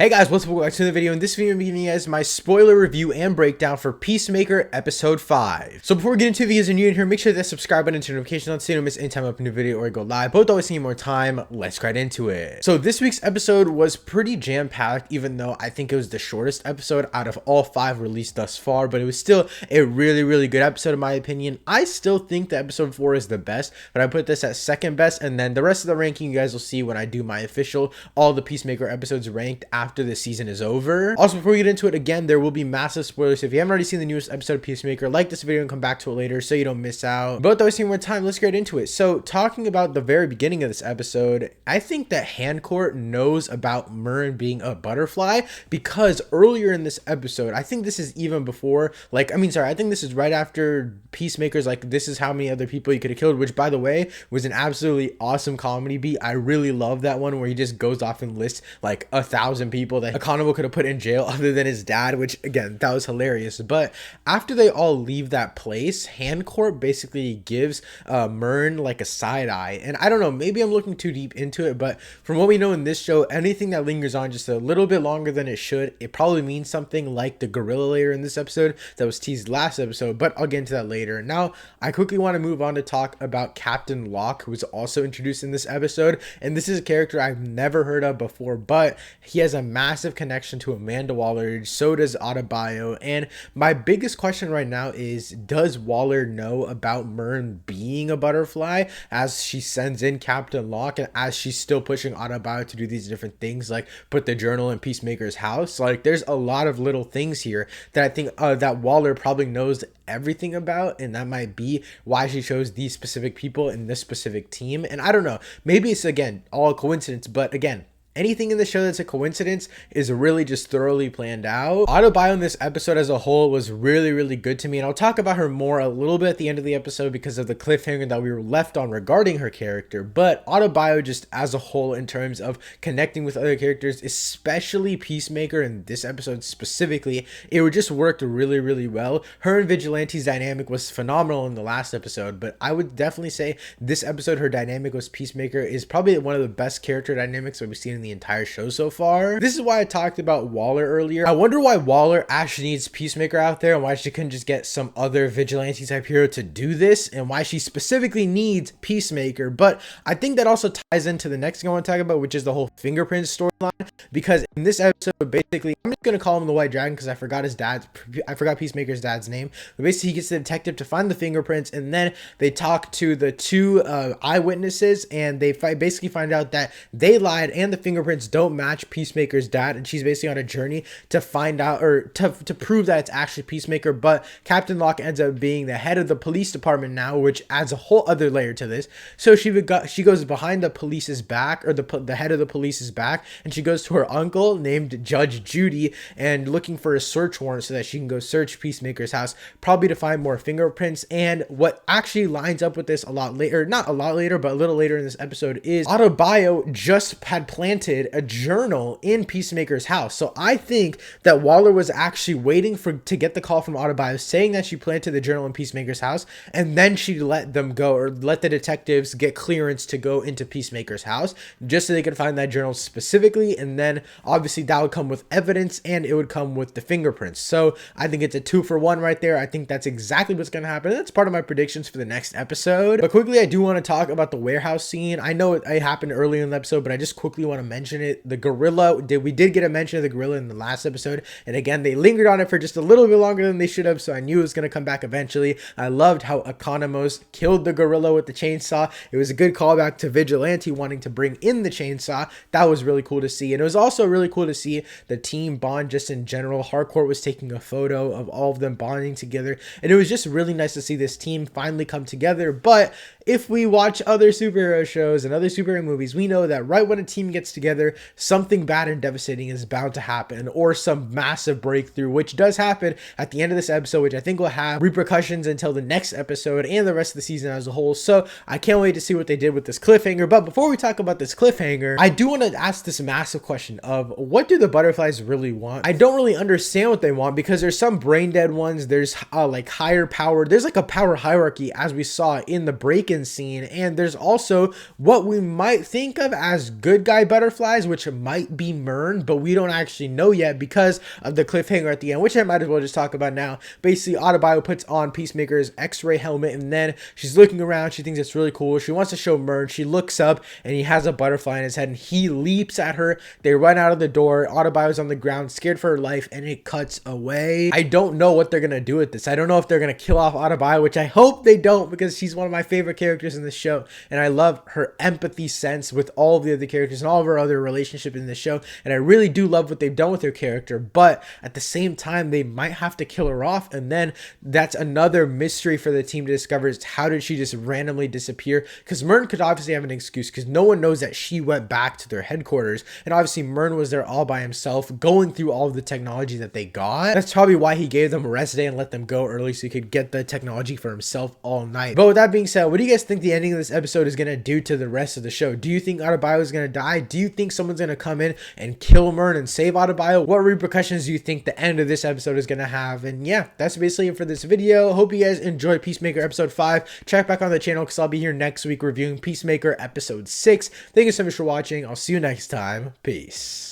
Hey guys, what's up? Welcome back to the video. In this video, I'm giving you guys my spoiler review and breakdown for Peacemaker episode 5. So before we get into the videos and you're new in here, make sure to subscribe button and turn notifications on so you don't miss any time I upload a new video or go live. Both always need more time. Let's get right into it. So this week's episode was pretty jam-packed, even though I think it was the shortest episode out of all 5 released thus far, but it was still a really good episode in my opinion. I still think that episode 4 is the best, but I put this at second best, and then the rest of the ranking you guys will see when I do my official all the Peacemaker episodes ranked after this season is over. Also, before we get into it, again, there will be massive spoilers. So if you haven't already seen the newest episode of Peacemaker, like this video and come back to it later so you don't miss out. But without wasting more time, let's get into it. So talking about the very beginning of this episode, I think that Hancourt knows about Murn being a butterfly because earlier in this episode, I think this is even before, I think this is right after Peacemaker's this is how many other people you could have killed, which by the way was an absolutely awesome comedy beat. I really love that one where he just goes off and lists 1,000 people that Economo could have put in jail other than his dad, which again, that was hilarious. But after they all leave that place, Hancourt basically gives Murn a side eye, and I don't know, maybe I'm looking too deep into it, but from what we know in this show, anything that lingers on just a little bit longer than it should, it probably means something like the gorilla later in this episode that was teased last episode, but I'll get into that later. Now I quickly want to move on to talk about Captain Locke, who was also introduced in this episode, and this is a character I've never heard of before, but he has a massive connection to Amanda Waller. So does Adebayo. And my biggest question right now is, does Waller know about Murn being a butterfly as she sends in Captain Locke and as she's still pushing Adebayo to do these different things, like put the journal in Peacemaker's house? There's a lot of little things here that I think that Waller probably knows everything about, and that might be why she chose these specific people in this specific team. And I don't know, maybe it's again all a coincidence, but again, anything in the show that's a coincidence is really just thoroughly planned out. Adebayo in this episode as a whole was really good to me, and I'll talk about her more a little bit at the end of the episode because of the cliffhanger that we were left on regarding her character. But Adebayo just as a whole, in terms of connecting with other characters, especially Peacemaker in this episode specifically, it just worked really well. Her and Vigilante's dynamic was phenomenal in the last episode, but I would definitely say this episode, her dynamic with Peacemaker is probably one of the best character dynamics that we've seen in the entire show so far. This is why I talked about Waller earlier. I wonder why Waller actually needs Peacemaker out there and why she couldn't just get some other vigilante type hero to do this, and why she specifically needs Peacemaker. But I think that also ties into the next thing I want to talk about, which is the whole Fingerprints storyline, because in this episode, basically, I'm just gonna call him the White Dragon because I forgot Peacemaker's dad's name, but basically he gets the detective to find the fingerprints, and then they talk to the two eyewitnesses, and they basically find out that they lied and the fingerprints don't match Peacemaker's dad, and she's basically on a journey to find out, or to prove that it's actually Peacemaker. But Captain Locke ends up being the head of the police department now, which adds a whole other layer to this. So she goes behind the police's back, or the head of the police's back, and she goes to her uncle named Judge Judy and looking for a search warrant so that she can go search Peacemaker's house, probably to find more fingerprints. And what actually lines up with this a lot later, not a lot later, but a little later in this episode, is Adebayo just had planted a journal in Peacemaker's house. So I think that Waller was actually waiting to get the call from Adebayo saying that she planted the journal in Peacemaker's house, and then she let them go, or let the detectives get clearance to go into Peacemaker's house just so they could find that journal specifically. And then obviously that would come with evidence, and it would come with the fingerprints. So I think it's a 2-for-1 right there. I think that's exactly what's going to happen. That's part of my predictions for the next episode. But quickly, I do want to talk about the warehouse scene. I know it happened earlier in the episode, but I just quickly want to mention it. The gorilla, we did get a mention of the gorilla in the last episode, and again, they lingered on it for just a little bit longer than they should have, so I knew it was going to come back eventually. I loved how Economos killed the gorilla with the chainsaw. It was a good callback to Vigilante wanting to bring in the chainsaw. That was really cool to see, and it was also really cool to see the team bond just in general. Harcourt was taking a photo of all of them bonding together, and it was just really nice to see this team finally come together. But if we watch other superhero shows and other superhero movies, we know that right when a team gets together, something bad and devastating is bound to happen, or some massive breakthrough, which does happen at the end of this episode, which I think will have repercussions until the next episode and the rest of the season as a whole. So I can't wait to see what they did with this cliffhanger. But before we talk about this cliffhanger, I do want to ask this massive question of, what do the butterflies really want? I don't really understand what they want, because there's some brain dead ones, there's higher power, there's a power hierarchy as we saw in the break-in scene, and there's also what we might think of as good guy butterflies butterflies, which might be Myrn, but we don't actually know yet because of the cliffhanger at the end, which I might as well just talk about now. Basically, Adebayo puts on Peacemaker's X-ray helmet, and then she's looking around. She thinks it's really cool. She wants to show Myrn. She looks up, and he has a butterfly in his head, and he leaps at her. They run out of the door. Adebayo's on the ground, scared for her life, and it cuts away. I don't know what they're gonna do with this. I don't know if they're gonna kill off Adebayo, which I hope they don't, because she's one of my favorite characters in the show, and I love her empathy sense with all of the other characters and all of her other relationships in the show, and I really do love what they've done with her character. But at the same time, they might have to kill her off, and then that's another mystery for the team to discover, is how did she just randomly disappear? Because Myrn could obviously have an excuse, because no one knows that she went back to their headquarters, and obviously Myrn was there all by himself going through all of the technology that they got. That's probably why he gave them a rest day and let them go early, so he could get the technology for himself all night. But with that being said, what do you guys think the ending of this episode is going to do to the rest of the show? Do you think Adebayo is going to die? Do you think someone's going to come in and kill Myrn and save Adebayo? What repercussions do you think the end of this episode is going to have? And yeah, that's basically it for this video. Hope you guys enjoyed Peacemaker episode 5. Check back on the channel because I'll be here next week reviewing Peacemaker episode 6. Thank you so much for watching. I'll see you next time. Peace.